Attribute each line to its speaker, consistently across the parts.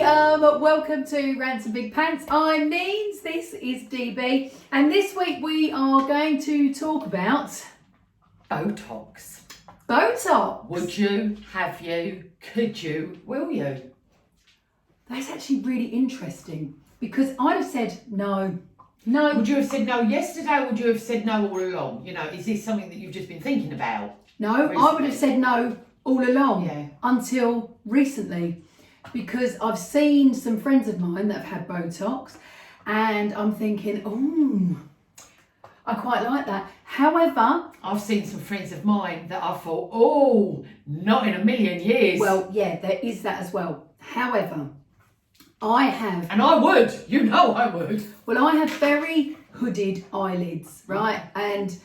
Speaker 1: welcome to Ransom Big Pants. I'm Neens, this is DB, and this week we are going to talk about
Speaker 2: Botox.
Speaker 1: Botox.
Speaker 2: Would you, have you, could you, will you?
Speaker 1: That's actually really interesting because I'd have said no. No.
Speaker 2: Would you have said no yesterday, or would you have said no all along? You know, is this something that you've just been thinking about?
Speaker 1: No,
Speaker 2: recently?
Speaker 1: I would have said no all along, until recently, because I've seen some friends of mine that have had Botox and I'm thinking, oh, I quite like that. However,
Speaker 2: I've seen some friends of mine that I thought, oh, not in a million years.
Speaker 1: Well, yeah, there is that as well. However, I have...
Speaker 2: And I would, you know I would.
Speaker 1: Well, I have very hooded eyelids, right? And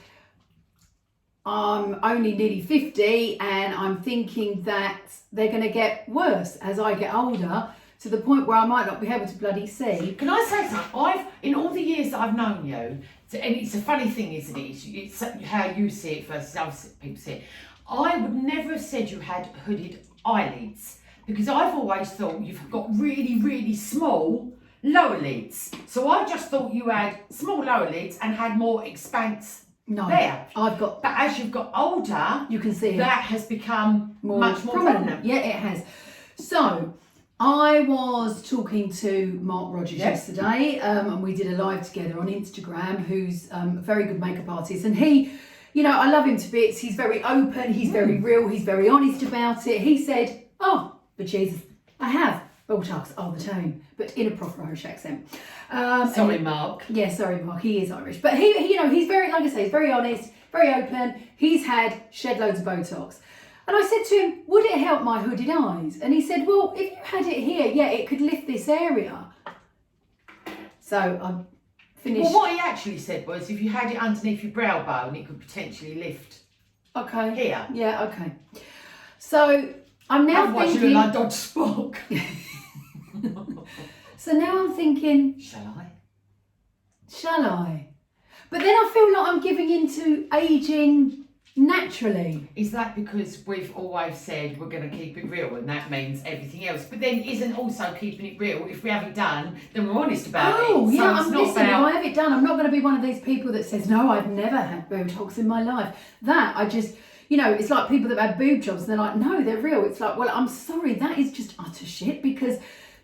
Speaker 1: I'm only nearly 50 and I'm thinking that they're going to get worse as I get older, to the point where I might not be able to bloody see.
Speaker 2: Can I say something? In all the years that I've known you, and it's a funny thing, isn't it? It's how you see it versus other people see it. I would never have said you had hooded eyelids, because I've always thought you've got really, really small lower lids. So I just thought you had small lower lids and had more expanse.
Speaker 1: No,
Speaker 2: there.
Speaker 1: I've got...
Speaker 2: But as you've got older,
Speaker 1: you can see
Speaker 2: that has become much more prominent.
Speaker 1: Yeah, it has. So, I was talking to Mark Rogers yesterday, and we did a live together on Instagram, who's a very good makeup artist. And he, you know, I love him to bits. He's very open, he's very real, he's very honest about it. He said, oh, but Jesus, I have Botox all the time, but in a proper Irish accent.
Speaker 2: Sorry, Mark.
Speaker 1: Yeah, sorry, Mark. He is Irish, but he, you know, he's very, like I say, he's very honest, very open. He's had shed loads of Botox, and I said to him, "Would it help my hooded eyes?" And he said, "Well, if you had it here, yeah, it could lift this area." So I finished.
Speaker 2: Well, what he actually said was, if you had it underneath your brow bone, it could potentially lift.
Speaker 1: Okay.
Speaker 2: Here.
Speaker 1: Yeah. Okay. So I'm now
Speaker 2: Otherwise
Speaker 1: thinking.
Speaker 2: You look like Dodge Spock.
Speaker 1: So now I'm thinking,
Speaker 2: Shall I?
Speaker 1: Shall I? But then I feel like I'm giving into aging naturally.
Speaker 2: Is that because we've always said we're going to keep it real, and that means everything else? But then isn't also keeping it real, if we have it done, then we're honest about it.
Speaker 1: Oh, yeah,
Speaker 2: So
Speaker 1: listen, if I have it done, I'm not going to be one of these people that says, no, I've never had Botox in my life. That, I just... You know, it's like people that have boob jobs and they're like, no, they're real. It's like, well, I'm sorry, that is just utter shit, because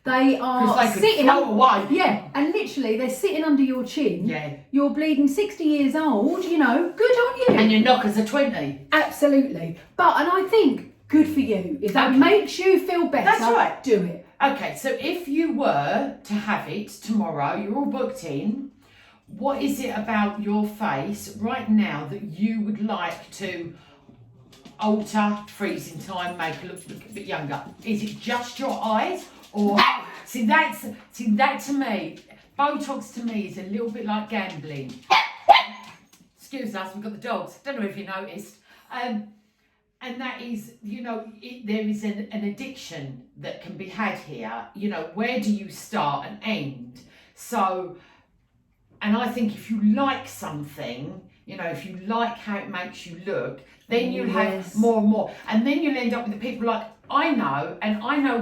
Speaker 1: they are sitting
Speaker 2: away.
Speaker 1: Yeah, and literally they're sitting under your chin.
Speaker 2: Yeah.
Speaker 1: You're bleeding 60 years old, you know, good on you.
Speaker 2: And your knockers are 20.
Speaker 1: Absolutely. But, and I think, good for you. If that makes you feel better,
Speaker 2: that's right.
Speaker 1: Do it.
Speaker 2: Okay, so if you were to have it tomorrow, you're all booked in, what is it about your face right now that you would like to alter, freeze in time, make it look a bit younger? Is it just your eyes, or see that to me, Botox to me is a little bit like gambling. Excuse us, we've got the dogs. Don't know if you noticed, and that is, you know, there is an addiction that can be had here. You know, where do you start and end? So, and I think if you like something, you know, if you like how it makes you look, then you'll have more and more. And then you'll end up with the people like I know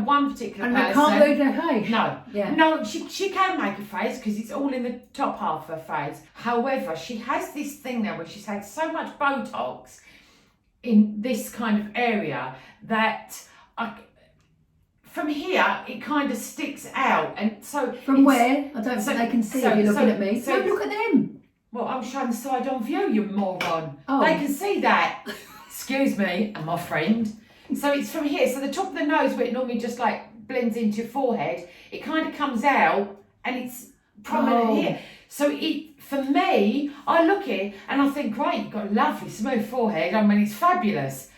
Speaker 2: one particular person.
Speaker 1: And they can't lose their face.
Speaker 2: No.
Speaker 1: Yeah.
Speaker 2: No, she can make a face because it's all in the top half of her face. However, she has this thing now where she's had so much Botox in this kind of area that from here it kind of sticks out. And so
Speaker 1: from where? I don't think they can see if you're looking at me. So look at them.
Speaker 2: Well, I'm showing the side-on view, you moron.
Speaker 1: Oh.
Speaker 2: They can see that. Excuse me, and my friend. So it's from here. So the top of the nose, where it normally just like blends into your forehead, it kind of comes out and it's prominent here. So for me, I look here and I think, great, you've got a lovely smooth forehead. I mean, it's fabulous.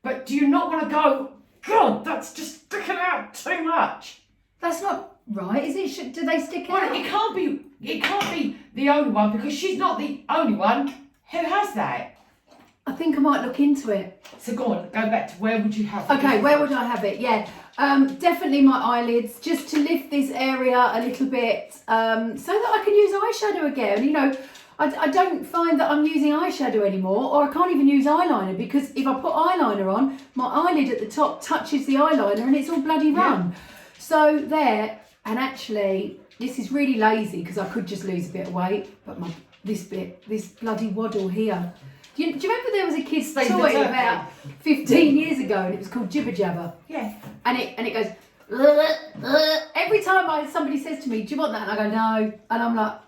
Speaker 2: But do you not want to go, God, that's just sticking out too much?
Speaker 1: That's not right, is it? Do they stick
Speaker 2: Well,
Speaker 1: out?
Speaker 2: it can't be the only one, because she's not the only one who has that.
Speaker 1: I think I might look into it.
Speaker 2: So go on, go back to where would you have it?
Speaker 1: Okay, where would I have it? Yeah, definitely my eyelids, just to lift this area a little bit, so that I can use eyeshadow again. You know, I don't find that I'm using eyeshadow anymore, or I can't even use eyeliner, because if I put eyeliner on, my eyelid at the top touches the eyeliner and it's all bloody run. So there, and actually, this is really lazy because I could just lose a bit of weight, but this bloody waddle here. Do you remember there was a kid's toy about 15 years ago and it was called Jibber Jabber?
Speaker 2: Yeah.
Speaker 1: And it goes, every time somebody says to me, do you want that? And I go, no. And I'm like,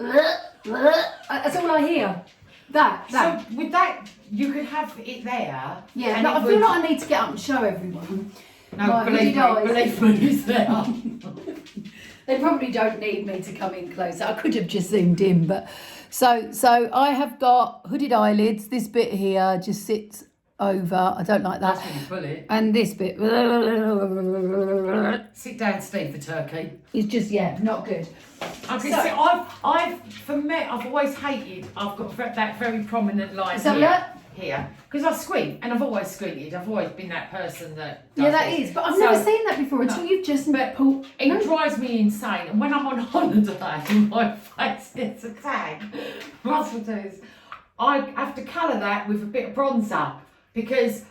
Speaker 1: that's all I hear. That.
Speaker 2: So with that, you could have it there.
Speaker 1: Yeah,
Speaker 2: and
Speaker 1: but I feel like I need to get up and show everyone.
Speaker 2: No, believe me, it's there.
Speaker 1: They probably don't need me to come in closer. I could have just zoomed in, but so I have got hooded eyelids. This bit here just sits over. I don't like that.
Speaker 2: That's when you pull it.
Speaker 1: And this bit
Speaker 2: Sit down, Steve the turkey.
Speaker 1: is just not good.
Speaker 2: Okay,
Speaker 1: So-
Speaker 2: so I've always hated. I've got that very prominent line
Speaker 1: So
Speaker 2: here.
Speaker 1: that-
Speaker 2: Here, because I squint, and I've always squinted. I've always been that person that does
Speaker 1: Yeah, that
Speaker 2: this.
Speaker 1: is. But I've
Speaker 2: So,
Speaker 1: never seen that before until you've just pulled.
Speaker 2: It drives me insane. And when I'm on holiday and my face gets a tag, what I do is I have to colour that with a bit of bronzer because.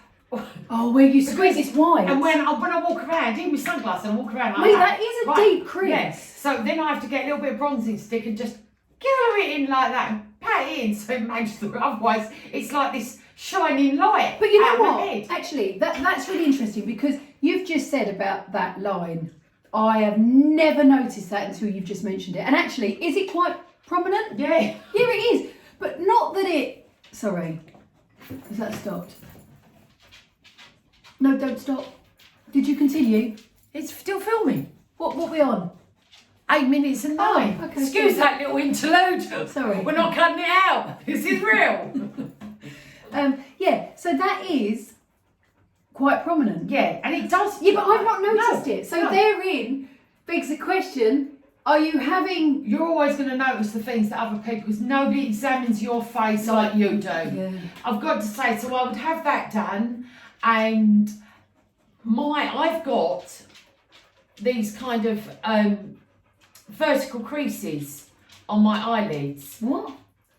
Speaker 1: Oh, where you squeeze it's white.
Speaker 2: And when I walk around, even with sunglasses, I walk around like
Speaker 1: Wait,
Speaker 2: that.
Speaker 1: that is a
Speaker 2: Right,
Speaker 1: deep crease.
Speaker 2: Yes. So then I have to get a little bit of bronzing stick and just colour it in like that and pat it in so it matches the. Otherwise, it's like this shining light.
Speaker 1: But you know
Speaker 2: out of my
Speaker 1: what?
Speaker 2: head.
Speaker 1: Actually, that's really interesting because you've just said about that line. I have never noticed that until you've just mentioned it. And actually, is it quite prominent?
Speaker 2: Yeah.
Speaker 1: Yeah, it is. But not that it. Sorry. Has that stopped? No, don't stop. Did you continue?
Speaker 2: It's still filming.
Speaker 1: What we on?
Speaker 2: 8 minutes and 9.
Speaker 1: okay,
Speaker 2: Excuse
Speaker 1: sorry.
Speaker 2: that little interlude.
Speaker 1: Sorry.
Speaker 2: We're not cutting it out. This is real.
Speaker 1: Yeah, so that is quite prominent.
Speaker 2: Yeah, and it does.
Speaker 1: Yeah, but I've not noticed
Speaker 2: No,
Speaker 1: it. So
Speaker 2: no.
Speaker 1: therein begs the question, are you having...
Speaker 2: You're always going to notice the things that other people, because nobody examines your face like you do.
Speaker 1: Yeah.
Speaker 2: I've got to say, so I would have that done, and I've got these kind of vertical creases on my eyelids.
Speaker 1: What?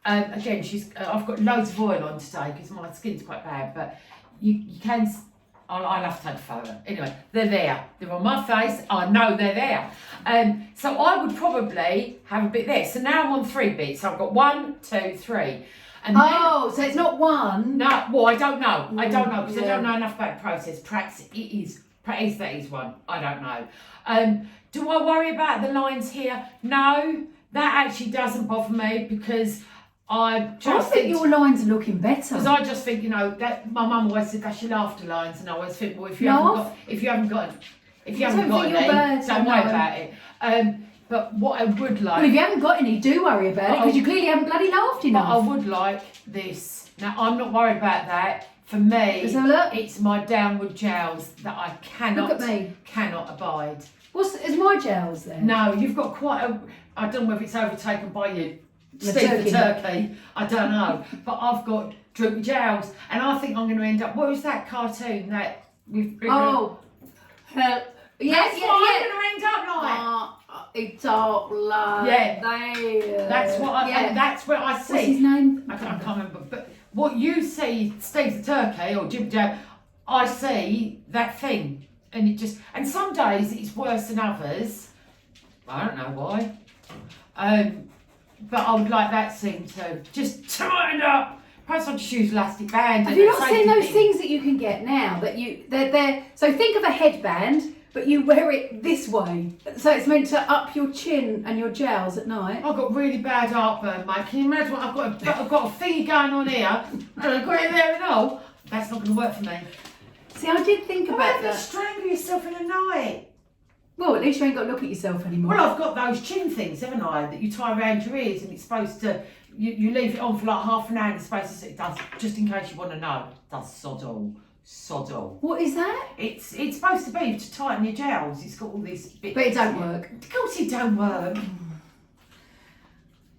Speaker 2: Again, I've got loads of oil on today because my skin's quite bad, but you can. I'll have to take a photo. Anyway, they're there. They're on my face. I know they're there. So I would probably have a bit there. So now I'm on 3 bits. So I've got 1, 2, 3. And
Speaker 1: So it's not one.
Speaker 2: no, well, I don't know. I don't know because I
Speaker 1: yeah.
Speaker 2: don't know enough about the process. Perhaps it is. Perhaps that is one. I don't know. Do I worry about the lines here? No, that actually doesn't bother me because I just
Speaker 1: think your lines are looking better.
Speaker 2: because I just think, that my mum always said that's your laughter lines, and I always think, well, if you
Speaker 1: Laugh?
Speaker 2: haven't got
Speaker 1: don't
Speaker 2: any,
Speaker 1: think you're bad,
Speaker 2: don't worry
Speaker 1: no.
Speaker 2: about it. But what I would like,
Speaker 1: Well, if you haven't got any, do worry about it because you clearly haven't bloody laughed
Speaker 2: but I
Speaker 1: enough.
Speaker 2: would like this. Now I'm not worried about that. For me,
Speaker 1: Let's have a look.
Speaker 2: it's my downward jowls that I
Speaker 1: Look at me.
Speaker 2: cannot abide.
Speaker 1: Is my gels there?
Speaker 2: No, you've got quite a. I don't know if it's overtaken by you.
Speaker 1: The
Speaker 2: Steve
Speaker 1: turkey.
Speaker 2: the turkey, I don't know, but I've got droopy jowls, and I think I'm going to end up. What was that cartoon that we've?
Speaker 1: Oh, help!
Speaker 2: That's what I'm going to end up like.
Speaker 1: It's all like
Speaker 2: Yeah.
Speaker 1: there.
Speaker 2: That's what. And that's where I see.
Speaker 1: What's his name?
Speaker 2: I can't remember, but what you see, Steve the turkey or Jim Jab, I see that thing, and it just. And some days it's worse than others. I don't know why. But I would like that scene to just tighten up. Perhaps I'll just use elastic band.
Speaker 1: Have
Speaker 2: and
Speaker 1: you
Speaker 2: a
Speaker 1: not
Speaker 2: safety
Speaker 1: seen those
Speaker 2: pin.
Speaker 1: things that you can get now that they're so think of a headband but you wear it this way so it's meant to up your chin and your jowls at night.
Speaker 2: I've got really bad heartburn, mate. Can you imagine what I've got a thingy going on here and I've got it there and all? That's not going to work for me.
Speaker 1: See, I did think about
Speaker 2: Why don't you
Speaker 1: that.
Speaker 2: strangle yourself in the night?
Speaker 1: Well, at least you ain't got to look at yourself anymore.
Speaker 2: Well, I've got those chin things, haven't I, that you tie around your ears and it's supposed to, you leave it on for like half an hour and it's supposed to, it does, just in case you want to know, it does sod all.
Speaker 1: What is that?
Speaker 2: It's supposed to be to tighten your jowls. It's got all these bits.
Speaker 1: But it don't work.
Speaker 2: Of course it don't work.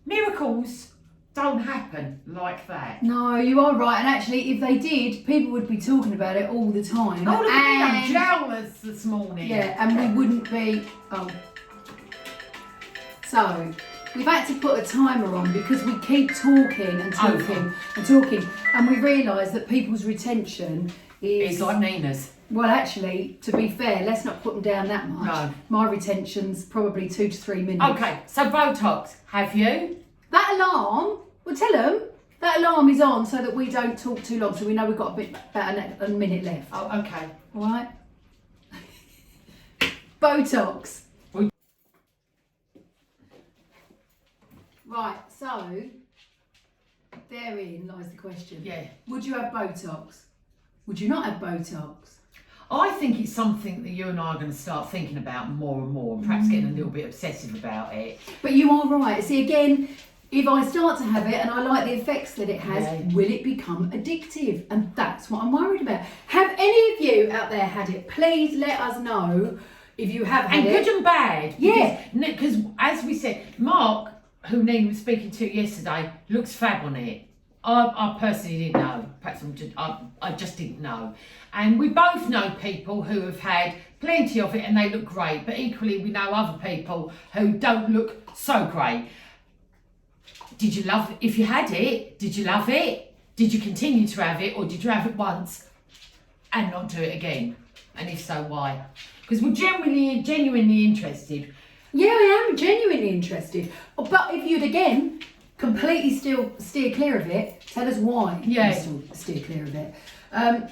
Speaker 2: Miracles don't happen like that.
Speaker 1: No, you are right. And actually, if they did, people would be talking about it all the time.
Speaker 2: Oh, look at
Speaker 1: And-
Speaker 2: me, I'm jealous this morning.
Speaker 1: Yeah, and we wouldn't be. So we've had to put a timer on because we keep talking and talking and talking, and we realise that people's retention is...
Speaker 2: It's like Nina's.
Speaker 1: Well, actually, to be fair, let's not put them down that much.
Speaker 2: No.
Speaker 1: My retention's probably 2 to 3 minutes.
Speaker 2: Okay, so Botox, have you?
Speaker 1: That alarm, well, tell them, that alarm is on so that we don't talk too long, so we know we've got about a minute left.
Speaker 2: Oh, okay.
Speaker 1: All right? Botox. Right, so, therein lies the question.
Speaker 2: Yeah.
Speaker 1: Would you have Botox? Would you not have Botox?
Speaker 2: I think it's something that you and I are going to start thinking about more and more, and perhaps getting a little bit obsessive about it.
Speaker 1: But you are right. See, again, if I start to have it and I like the effects that it has, will it become addictive? And that's what I'm worried about. Have any of you out there had it? Please let us know if you have had
Speaker 2: And
Speaker 1: it.
Speaker 2: good and bad.
Speaker 1: Yeah.
Speaker 2: Because as we said, Mark, who Nina was speaking to yesterday, looks fab on it. I personally didn't know. Perhaps I just didn't know. And we both know people who have had plenty of it and they look great. But equally, we know other people who don't look so great. Did you love it? If you had it, did you love it? Did you continue to have it, or did you have it once and not do it again? And if so, why? Because we're genuinely interested.
Speaker 1: Yeah, I am genuinely interested. But if you'd again completely still steer clear of it, tell us why you still steer clear of it.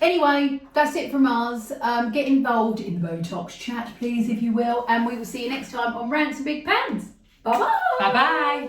Speaker 1: Anyway, that's it from us. Get involved in the Botox chat, please, if you will. And we will see you next time on Rants and Big Pans. Bye-bye.
Speaker 2: Bye-bye.